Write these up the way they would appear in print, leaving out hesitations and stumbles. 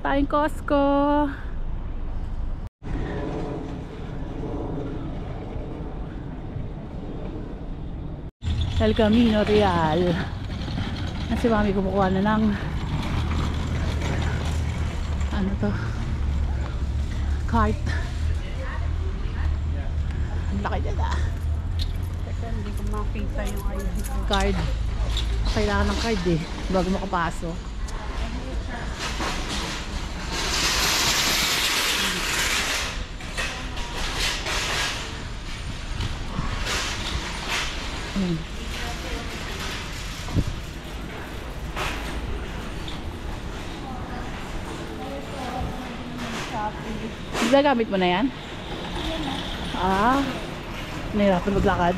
tayong Costco. El Camino Real. Si mami kumukuha na ng ano to, cart. Ang laki niya na. Kasi hindi ko makita yung ID ko. Card. Kailangan ng card eh bago makapasok. Gagamit mo na yan? Ah, nahirapan maglakad.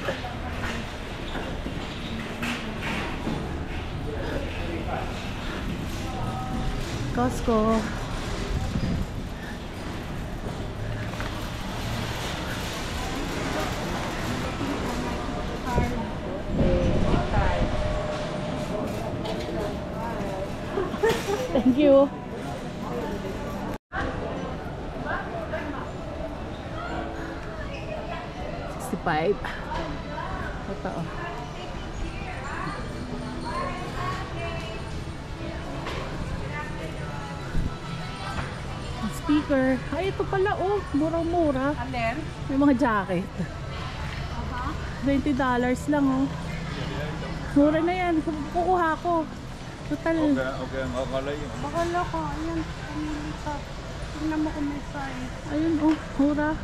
Costco. Thank you. $65. Ito oh. Speaker. Ay, ito pala oh. Murang-mura. Alin? May mga jacket. $20 lang oh. Mura na yan. Kukuha ko. Total. Okay, makalay. Bakala ko, ayan. Tingnan mo kung may size. Ayun oh, mura.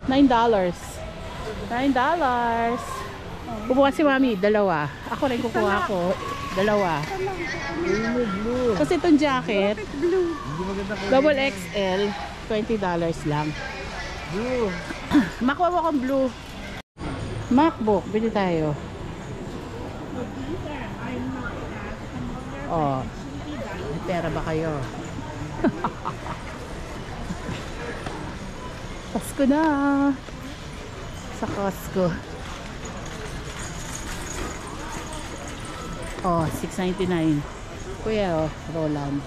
$9. Kukuha si mami, dalawa. Ako rin kukuha ko, dalawa. Kasi itong jacket, double XL, $20 lang. Blue. Makuha mo akong blue. MacBook, bili tayo. Oh, may pera ba kayo? Pasko na sa Costco. Oh, $6.99. Kuya, oh, Roland.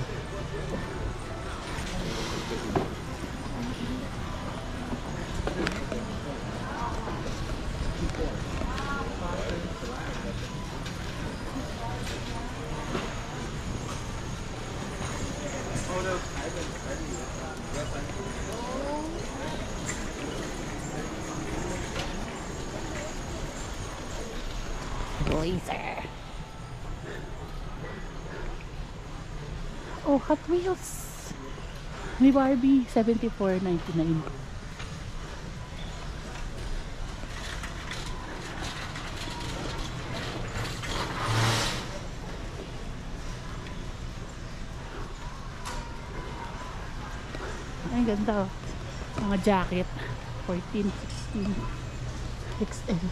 Blazer. Oh, Hot Wheels. May Barbie, $74.99. Ay, ganda oh. Mga jacket, 14, 16, XL.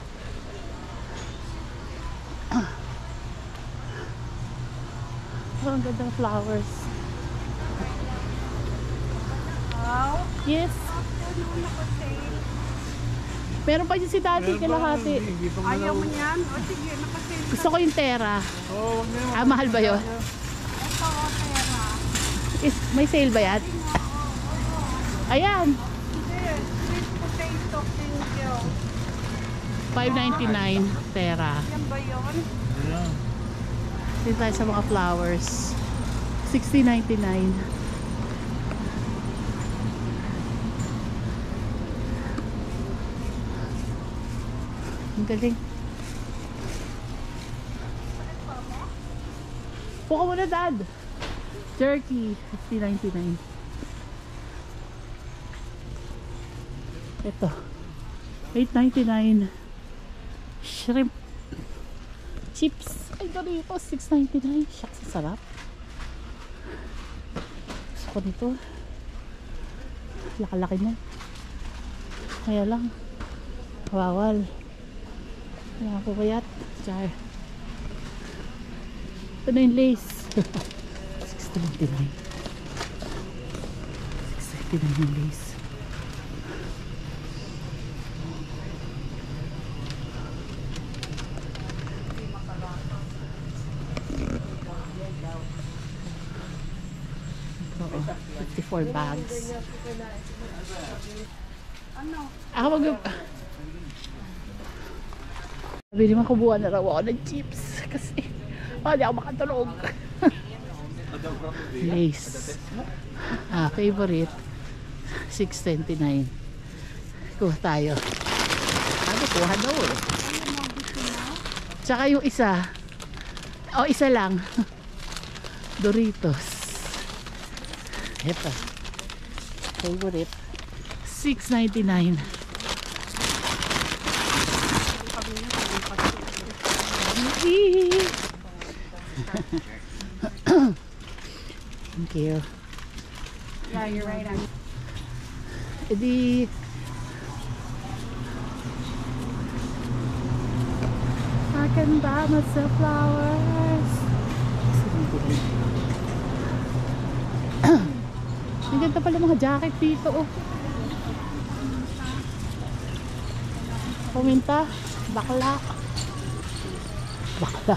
Oh, ang gandang flowers. Wow. Yes. Meron pa yun si Daddy, kalahati. Ayaw mo yan? O sige, nakasale. Gusto ko yung Tera. Oh, wag na yun. Ah, mahal ba yun? Ito o, pera. May sale ba yan? Ayan. Hindi, sweet potato Kingyo. $5.99 Tera. Yan ba yun? Yeah. Dito tayo sa mga flowers. $60.99. Ang galing. Puka mo na, Dad. Jerky, $50.99. Ito, $8.99. Shrimp chips. Ay, Doritos, $6.99. Shucks, ang sarap. Gusto ko nito. Laki-laki na. Kaya lang, bawal. Kaya ako kayat. Char. Ito na yung lace. $6.99. $6.99 yung lace. Oo, 54 bags. Ano? Ako sabi naman kubuhan na raw ako ng chips kasi hindi ako makatulog. Lace. Favorite. 6.29. Kuha tayo. Kuha daw eh. Tsaka yung isa. Isa lang. Doritos. Ito. Favorite. 6.99. Thank you. Yeah, you're right. Edi I can buy myself flowers. Ang ganda pala mga jacket dito. Oh. Puminta. Bakla. Bakla.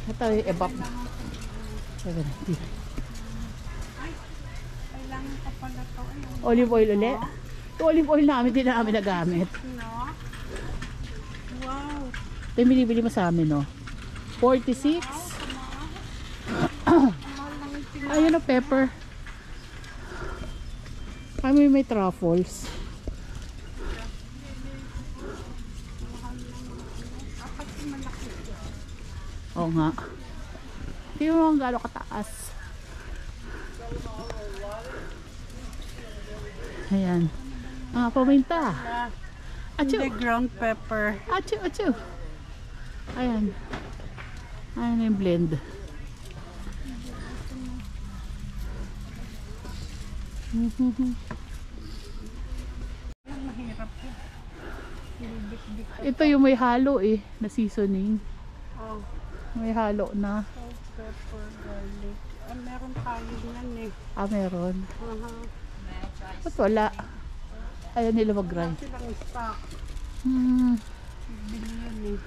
Ito yung ebap. 790. Kailangan ka pala to. Olive oil ulit. Ito olive oil namin, din namin nagamit. No? Wow. Ito yung binibili mo sa amin, no? 46. Ayun o, pepper. Kami may truffles. Oo nga. Tingnan mo ang gano'ng kataas. Ayan. Paminta. Achu. Hindi ground pepper. Achu, achu. Ayan. Ayan yung blend. Mahirap yun. Ito yung may halo eh, na seasoning. Oh, May halo na. salt, pepper, garlic. Meron tayo yan eh. Meron. Uh-huh. Ba't wala? Ayaw nila mag-grind. Silang stock. Bili yan eh.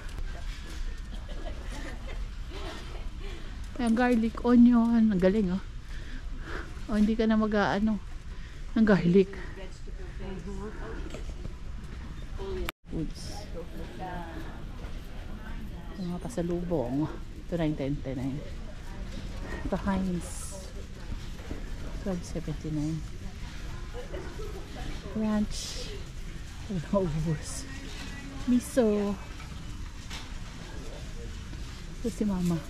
Ayan, garlic, onion. Ang galing oh. Hindi ka na mag-ano ng garlic. Foods. Yung mga pasalubong. Ito 9.99. Ito Heinz. 12.79. Ranch. Naubos. Miso. Ito si mama.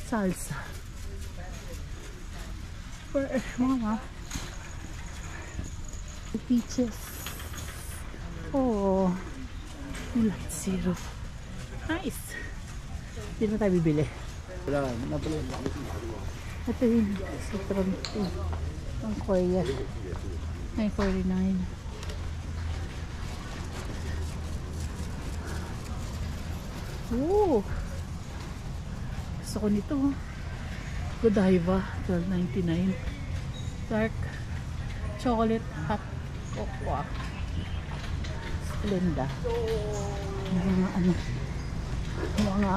Salsa. For mama. Peaches. Oh. Light syrup. Nice. Hindi na tayo bibili. Wala, napala. Ito yung citron tea. Ang Korea. 9.49. Oh. Gusto ko nito. Godiva. 12.99. Dark chocolate hot cocoa. Splenda. Mga ano. Mga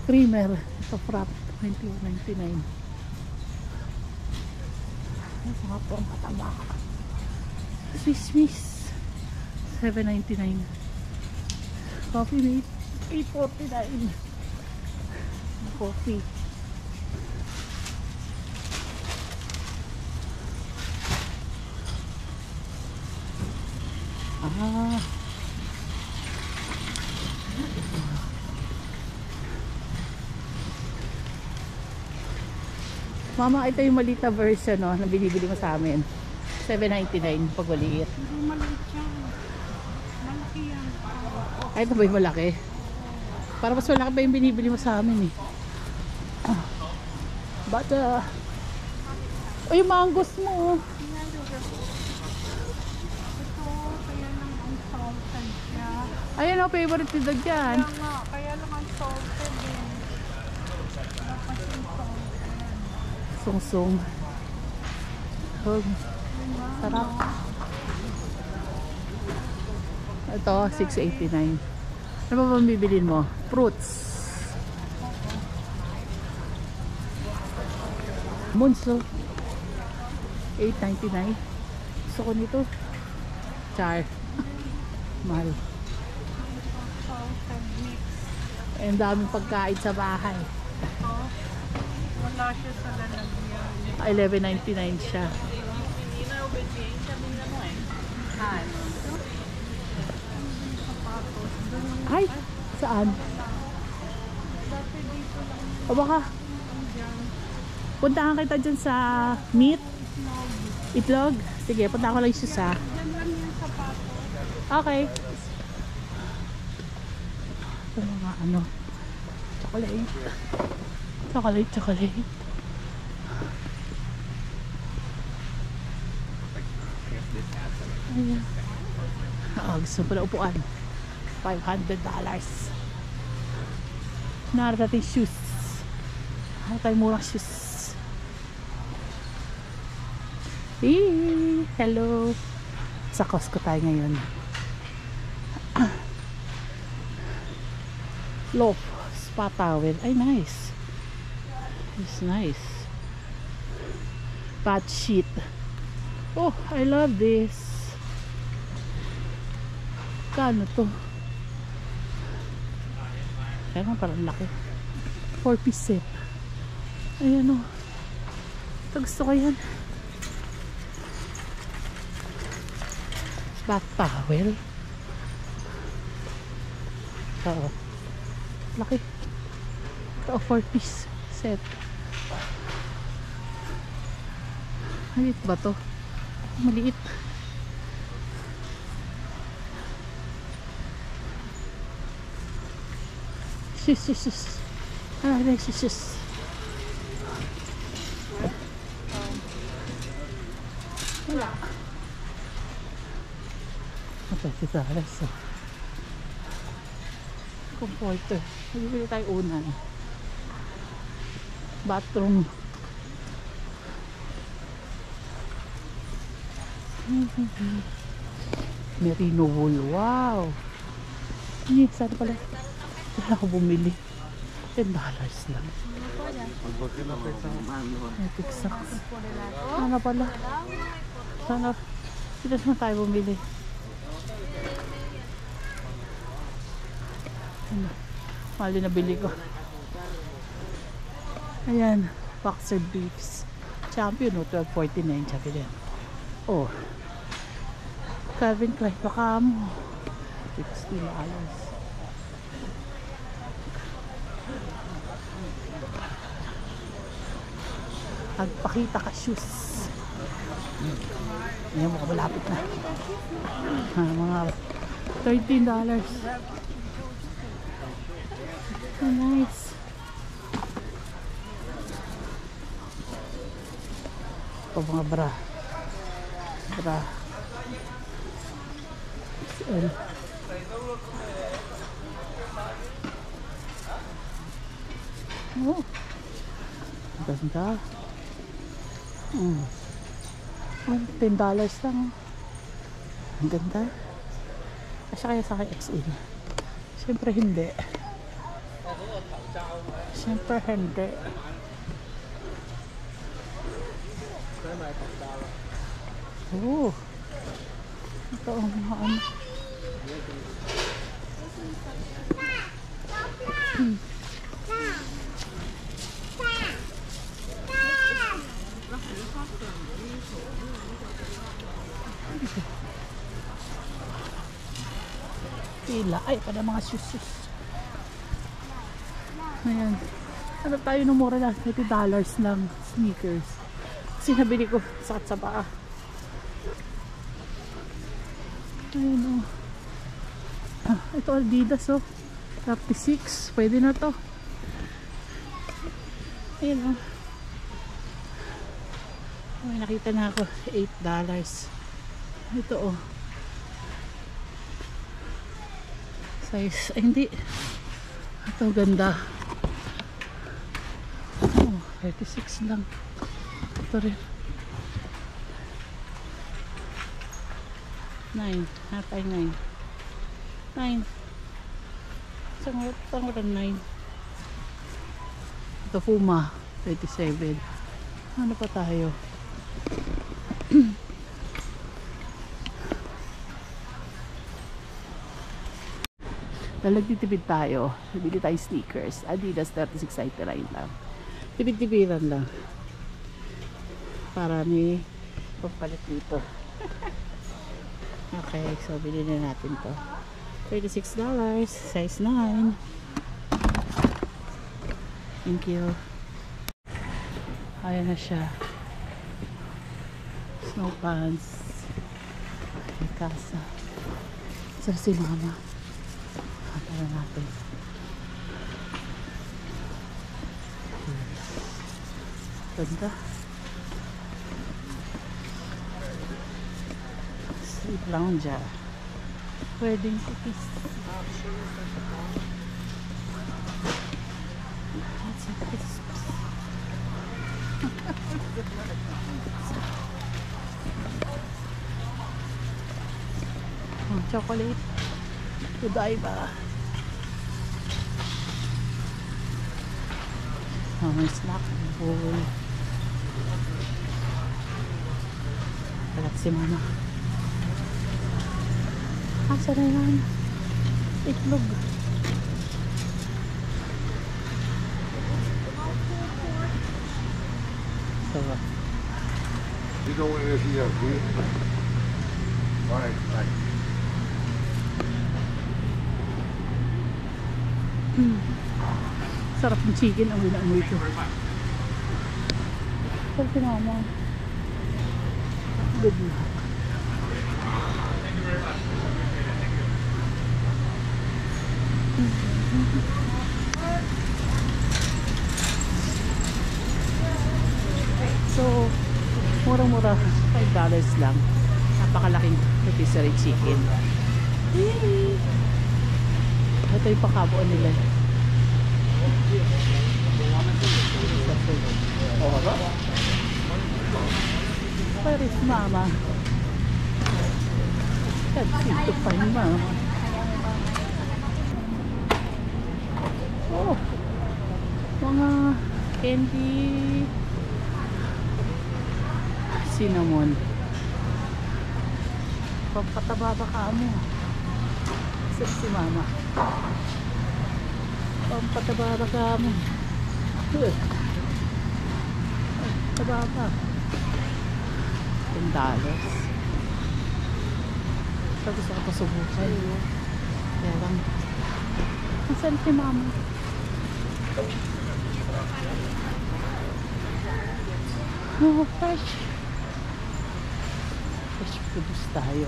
creamer. Ito frap. 21.99. Ito nga po ang pataba. Swiss Miss. 7.99. Coffee mate. 8.49. Coffee. Mama, ito yung maliit na version no, na binibili mo sa amin. 7.99 pag maliit. Hindi maliit yan. Malaki yan. Ay, ito ba yung malaki? Para mas malaki ba yung binibili mo sa amin eh. But, yung mangoes mo. Ito, kaya lang ang salted siya. Ayun o, favorite nito dyan. Kaya nga, kaya lang ang salted eh. Dapat yung salted. Sung-sung. Oh, sarap. Ito, 6.89. Ano ba bang bibilin mo? fruits. Monso. 8.99. Gusto ko nito. Char. Mahal. Salted mix. Ang daming pagkain sa bahay. Oh. Wala siya sa lalagyan. 11.99 siya. Ay, saan? Dati dito lang O baka puntahan kita dyan sa meat, itlog. Sige, punta ko lang siya sa. Diyan lang yung sapatos. Okay. Ito mga ano, chocolate. Chocolate. Ayan. Gusto ko na upuan. $500. Narap natin shoes. Narap tayong murang shoes. Hello. Sa Costco tayo ngayon. Loaf. Spa towel. Ay, nice. It's nice. Bath sheet. Oh, I love this. Kano to? Kaya nga parang laki. 4-piece set. Ayan o. Ito gusto ko yan. Bath towel. Ito. Laki. Ito 4-piece set. Maliit ba to? Maliit. Sus. Ah, sus. Wala. $20. Comforter. Bibili tayo unan. Bathroom. Merino wool. Wow. Saan pala? Wala ako bumili. $10 lang. Epic socks. Sana pala. Sana. Dito na tayo bumili. Ano? Mahal din nabili ko. Ayan. Boxer briefs. Champion o. $12.49. Sabi din. Oh. Calvin Klein. Baka mo. $60. Magpakita ka shoes. Ayan, mukhang malapit na. Mga $13. Oh, nice. Ito mga bra. XL. Oh. Ganda. $10 lang. Ang ganda. Kasi kaya sa akin XL. Siyempre hindi. Oh. Ito ang mga ano. Pila. Ay, para mga shoes. Ayan. Ano tayo ng mura lang? $30 lang. Sneakers. Kasi nabili ko. Sakit sa paa. Ayan o. Ito Adidas o. 36. Pwede na to. Ayan o. May nakita na ako. $8. Ito o. Size. Ay hindi. Ito ganda. Oh, 36 lang. Ito rin. 9. Hatay 9. 9. Sanguran 9. Ito Fuma, 27. Ano pa tayo? Nagtitipid tayo. Bili tayo sneakers. Adidas 36.99 lang. Tipid-tipiran lang. Para may pampalit dito. Okay, so bili na natin to. $36. Size 9. Thank you. Ayan na siya. Snow pants. Ay, kasa. Saan si mama? Tara natin. Ganda. Sleep lounge. Wedding cookies. That's a Christmas. Chocolate. Godiva. May snack bowl. Alat si mama. Asa na yan? Itlog. So, You don't want to see that, do you? Right, right. sarap ng chicken. Amoy na amoy ko. Saan si mama? Good luck. So, murang-mura. $5 lang. Napakalaking rotisserie chicken. Yay! Ito yung pakabuan nila. Where is mama? Can't seem to find mama. Oh, mga candy, cinnamon. Pampataba ba ka mo? Saan si mama? Pampataba ba ka mo? Taba pa. $10. So gusto ko pa subukan. Kaya lang. Saan si mama? Oh, fresh. Fresh produce tayo.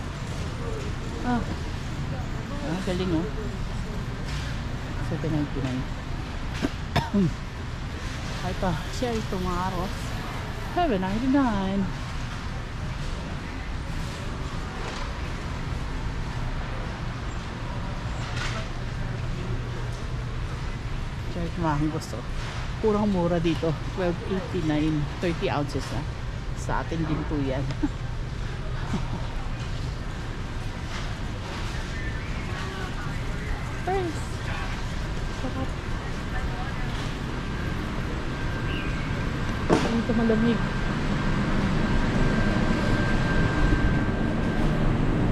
Galing oh. $7.99. Ito, cherry tomatoes. $7.99. Cherry mangoes oh. Kurang mura dito. $12.89. 30 ounces na. Sa atin din po yan. First. Sarap. Dito malamig.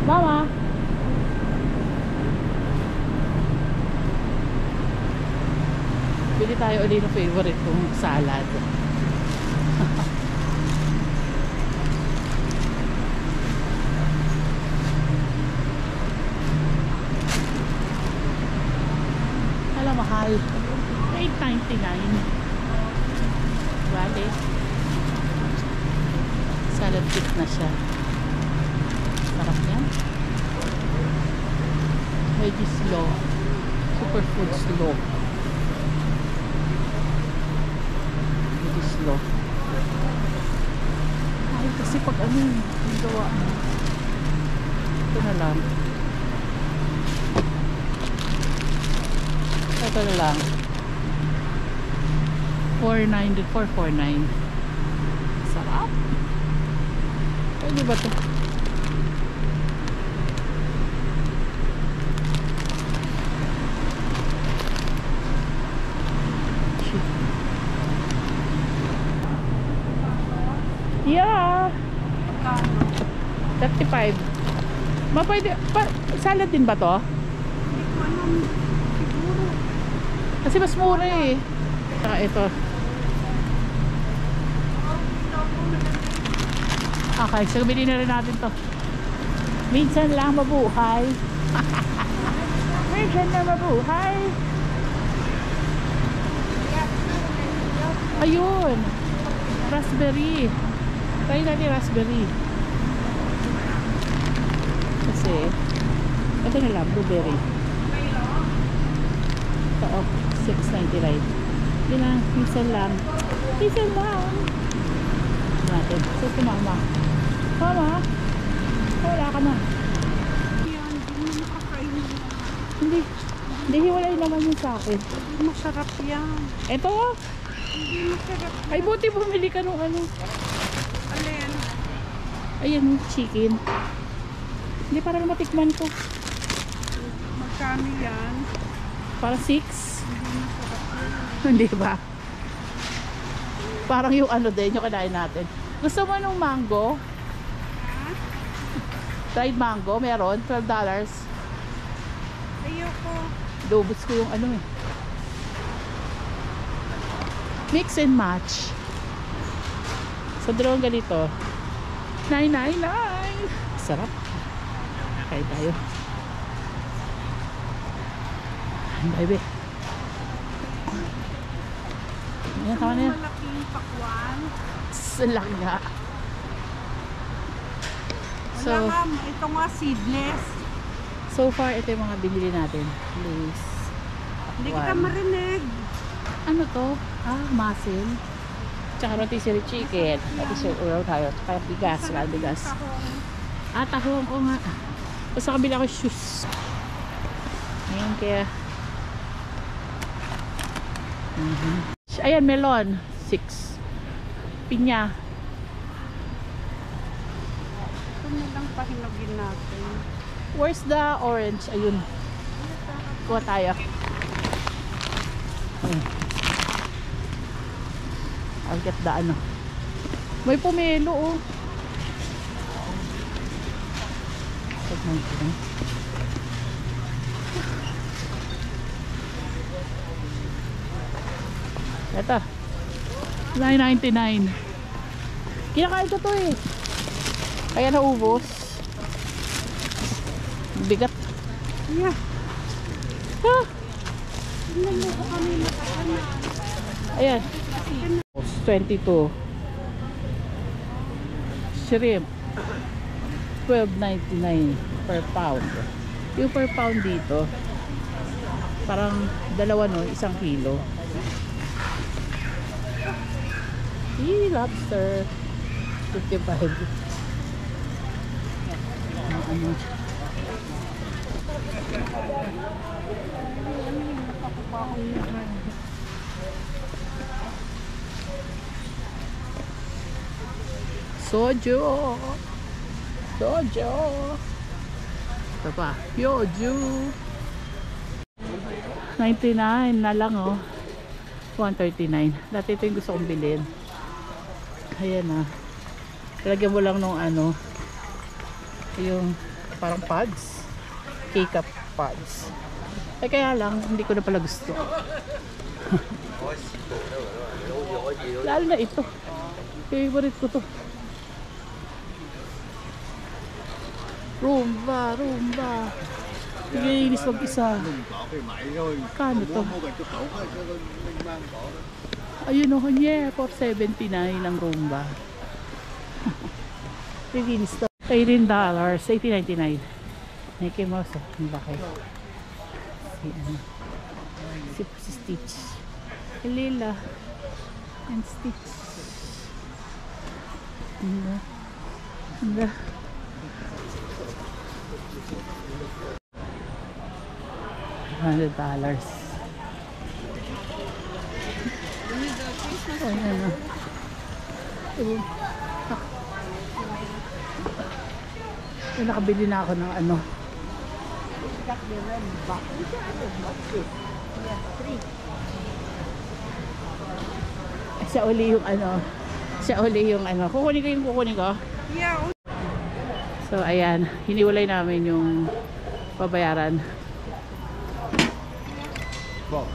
Mama! Bili tayo ulit ng favorite kong salad. Alam, mahal. $8.99. Vale. Salad kit na siya. Sarap yan. Veggie slaw. Superfood slaw. Veggie slaw. Ay, kasi pag ano yung gawa mo. Ito na lang. Ito na lang. $4.49. Sarap. Pwede ba ito? 35. Mapwede, salad din ba to? Hindi ko alam. Siguro. Kasi mas mura eh. Saka ito. Okay, so bili na rin natin to. Minsan lang mabuhay. Minsan na mabuhay. Ayun. Raspberry. Try natin raspberry. Kasi ito na lang, blueberry. Ito, 6.99. Hindi na, minsan lang. Minsan lang. Natin. So, si mama. Mama, wala ka na. Yan, hindi mo makakainin. Hindi hiwalay naman yun sa akin. Masarap yan. Ito, Hindi masarap. ay buti bumili ka nung ano. Alin? Ayan, chicken. Hindi, para matikman ko. Magkano yan? Para 6. Hindi masarap yan. Hindi ba? Parang yung ano din, yung kinain natin. Gusto mo nung mango? Dried mango, meron, $12. Ayoko. Dobos ko yung ano eh. Mix and match. So, dalawang ganito. $9.99. Sarap. Kaya tayo. Baby. Yan, tama na yan. Malaking pakwan. Laki nga. Wala So, nga, ito nga seedless. so far, ito yung mga binili natin. Lace. Hindi kita marinig. Ano to? Mussel. Tsaka rotisserie chicken. Rotisserie uraw tayo. Kaya bigas. Wala bigas. Tahong ko nga. Tapos sa kabila ko shoes. Ngayon kaya. Ayan, melon. 6. Pinya. Ito na lang pahinugin natin. Where's the orange? Ayun. Kuha tayo. I'll get the ano. May pomelo oh. Tignan ko lang. Ito. $9.99. Kinakain ko to eh. Kaya naubos. Bigat. Yeah. Ah, Tingnan mo ko kami nakakanan. ayan. 22. Shrimp. $12.99 per pound. Yung per pound dito, parang dalawa no, 1 kilo. Lobster. 55. Ano? Soju. Ito pa. Yoju. 99 na lang oh. 139. Dati ito yung gusto kong bilhin. Ayan ah. Lagyan mo lang nung ano. Yung parang pads. K-cup pads. Eh kaya lang, hindi ko na pala gusto. Lalo na ito. Favorite ko to. Roomba. Nagiinis mag-isa. Kano to? Ayun oh, yeah, $4.79 ang Roomba. Nagiinis to. $18, $18.99. Mickey Mouse oh, ang bakit. Si Stitch. Lila and Stitch. Ganda. $100. Oh, yan na. Nakabili na ako ng ano. Siya uli yung ano. Kukunin ko. Yeah. So ayan, hiniwalay namin yung babayaran. Well,